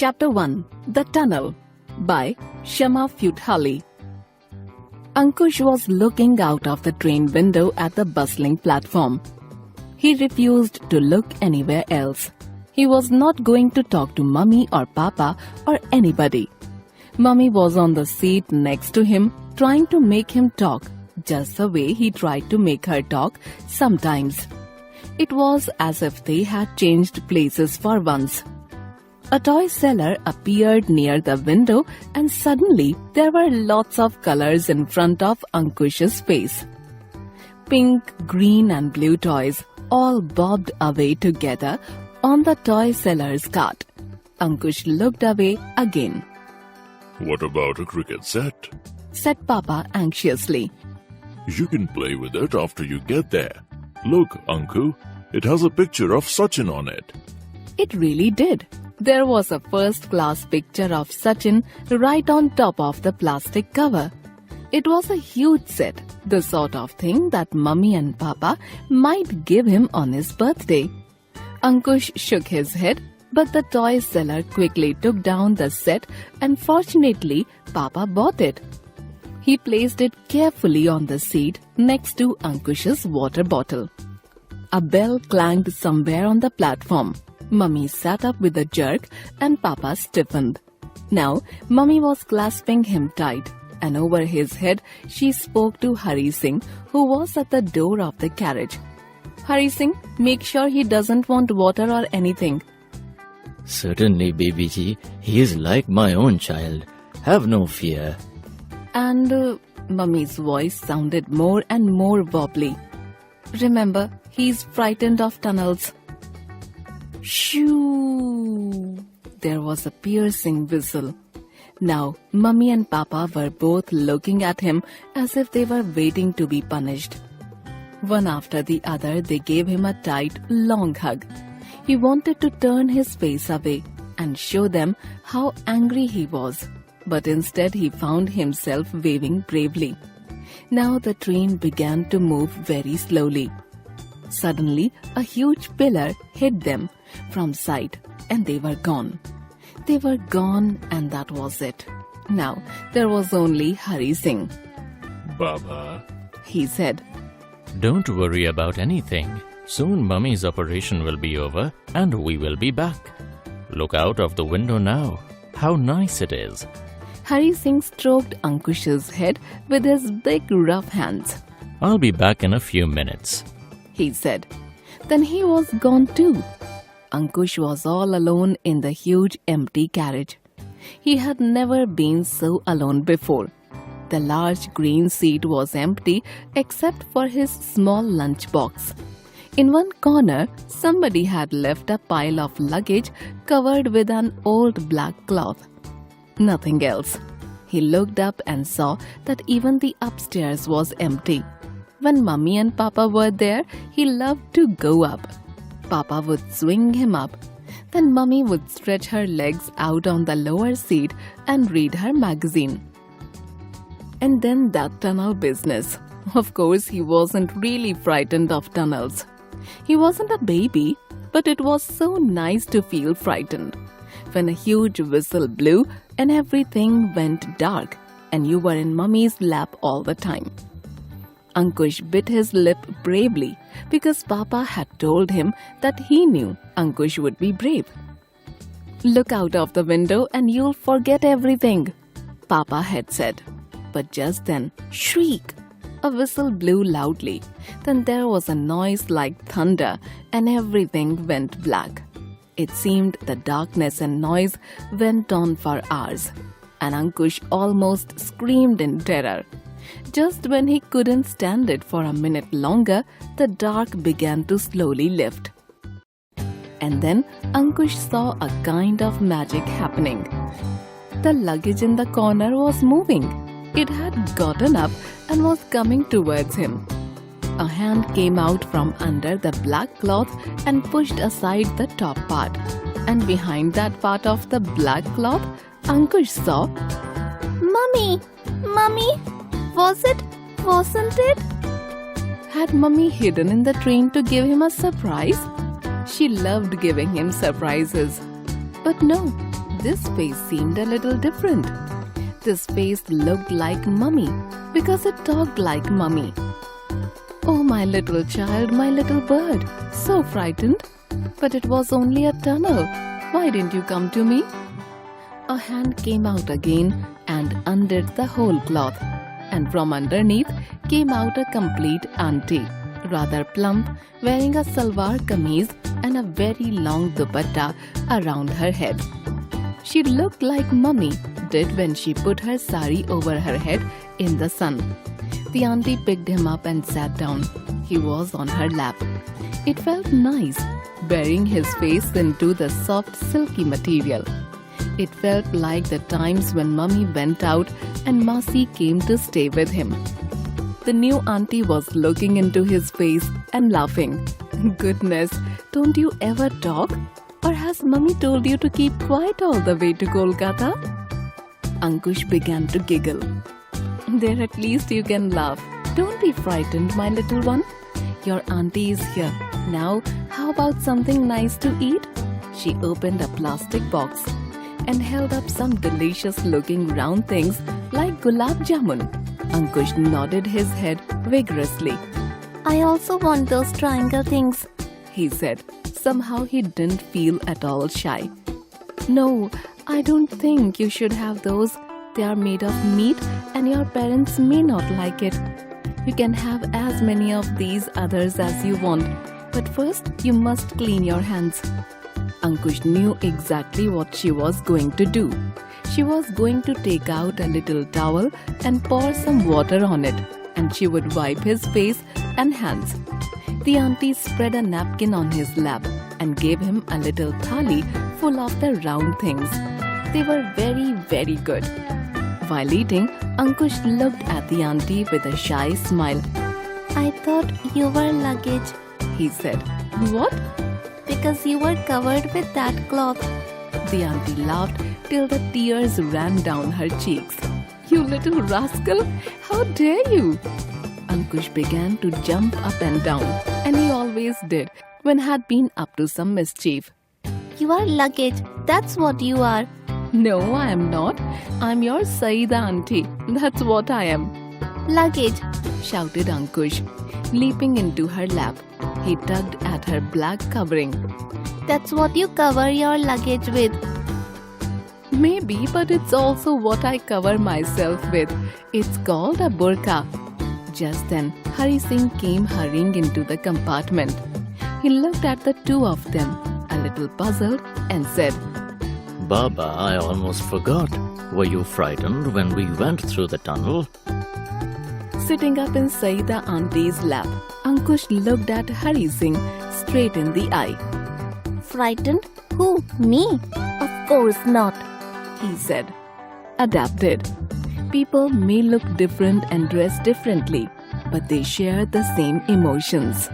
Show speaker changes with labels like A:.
A: Chapter 1 The Tunnel by Shama Futhali. Ankush was looking out of the train window at the bustling platform. He refused to look anywhere else. He was not going to talk to Mummy or Papa or anybody. Mummy was on the seat next to him, trying to make him talk, just the way he tried to make her talk sometimes. It was as if they had changed places for once. A toy seller appeared near the window and suddenly there were lots of colors in front of Ankush's face. Pink, green and blue toys all bobbed away together on the toy seller's cart. Ankush looked away again.
B: "What about a cricket set?"
A: said Papa anxiously.
B: "You can play with it after you get there. Look, Anku, it has a picture of Sachin on it."
A: It really did. There was a first-class picture of Sachin right on top of the plastic cover. It was a huge set, the sort of thing that Mummy and Papa might give him on his birthday. Ankush shook his head, but the toy seller quickly took down the set and fortunately Papa bought it. He placed it carefully on the seat next to Ankush's water bottle. A bell clanged somewhere on the platform. Mummy sat up with a jerk and Papa stiffened. Now, Mummy was clasping him tight, and over his head she spoke to Hari Singh, who was at the door of the carriage. "Hari Singh, make sure he doesn't want water or anything."
C: "Certainly, baby ji. He is like my own child. Have no fear."
A: And Mummy's voice sounded more and more wobbly. "Remember, he's frightened of tunnels." Shoo! There was a piercing whistle. Now, Mummy and Papa were both looking at him as if they were waiting to be punished. One after the other, they gave him a tight, long hug. He wanted to turn his face away and show them how angry he was, but instead he found himself waving bravely. Now the train began to move very slowly. Suddenly, a huge pillar hid them from sight and they were gone. They were gone and that was it. Now, there was only Hari Singh.
B: "Baba,"
A: he said.
C: Don't worry about anything. Soon Mummy's operation will be over and we will be back. Look out of the window now. How nice it is.
A: Hari Singh stroked Ankush's head with his big rough hands.
C: I'll be back in a few minutes,
A: he said. Then he was gone too. Ankush was all alone in the huge empty carriage. He had never been so alone before. The large green seat was empty except for his small lunch box. In one corner, somebody had left a pile of luggage covered with an old black cloth. Nothing else. He looked up and saw that even the upstairs was empty. When Mummy and Papa were there, he loved to go up. Papa would swing him up. Then Mummy would stretch her legs out on the lower seat and read her magazine. And then that tunnel business. Of course, he wasn't really frightened of tunnels. He wasn't a baby, but it was so nice to feel frightened. When a huge whistle blew and everything went dark and you were in Mummy's lap all the time. Ankush bit his lip bravely because Papa had told him that he knew Ankush would be brave. "Look out of the window and you'll forget everything," Papa had said. But just then, shriek! A whistle blew loudly. Then there was a noise like thunder and everything went black. It seemed the darkness and noise went on for hours, and Ankush almost screamed in terror. Just when he couldn't stand it for a minute longer, the dark began to slowly lift. And then Ankush saw a kind of magic happening. The luggage in the corner was moving. It had gotten up and was coming towards him. A hand came out from under the black cloth and pushed aside the top part. And behind that part of the black cloth, Ankush saw... "Mummy! Mummy! Wasn't it?" Had Mummy hidden in the train to give him a surprise? She loved giving him surprises. But no, this face seemed a little different. This face looked like Mummy because it talked like Mummy. Oh, my little child, my little bird, so frightened. But it was only a tunnel. Why didn't you come to me? A hand came out again and undid the whole cloth, and from underneath came out a complete auntie, rather plump, wearing a salwar kameez and a very long dupatta around her head. She looked like Mummy did when she put her sari over her head in the sun. The auntie picked him up and sat down. He was on her lap. It felt nice, burying his face into the soft silky material. It felt like the times when Mummy went out and Masi came to stay with him. The new auntie was looking into his face and laughing. Goodness, don't you ever talk? Or has Mummy told you to keep quiet all the way to Kolkata? Ankush began to giggle. There, at least you can laugh. Don't be frightened, my little one. Your auntie is here. Now, how about something nice to eat? She opened a plastic box and held up some delicious looking round things like gulab jamun. Ankush nodded his head vigorously.
D: I also want those triangle things,
A: he said. Somehow he didn't feel at all shy. No, I don't think you should have those. They are made of meat and your parents may not like it. You can have as many of these others as you want, but first you must clean your hands. Ankush knew exactly what she was going to do. She was going to take out a little towel and pour some water on it, and she would wipe his face and hands. The auntie spread a napkin on his lap and gave him a little thali full of the round things. They were very, very good. While eating, Ankush looked at the auntie with a shy smile.
D: I thought you were luggage
A: He said. What?
D: because you were covered with that cloth.
A: The auntie laughed till the tears ran down her cheeks. You little rascal! How dare you! Ankush began to jump up and down, and he always did when had been up to some mischief.
D: You are luggage, that's what you are.
A: No, I am not. I'm your Saida auntie. That's what I am.
D: Luggage.
A: Shouted Ankush, leaping into her lap. He tugged at her black covering.
D: That's what you cover your luggage with.
A: Maybe, but it's also what I cover myself with. It's called a burqa. Just then, Hari Singh came hurrying into the compartment. He looked at the two of them, a little puzzled, and said,
C: Baba, I almost forgot. Were you frightened when we went through the tunnel?
A: Sitting up in Saida auntie's lap, Ankush looked at Hari Singh straight in the eye.
D: Frightened? Who? Me? Of course not,
A: he said. Adapted. People may look different and dress differently, but they share the same emotions.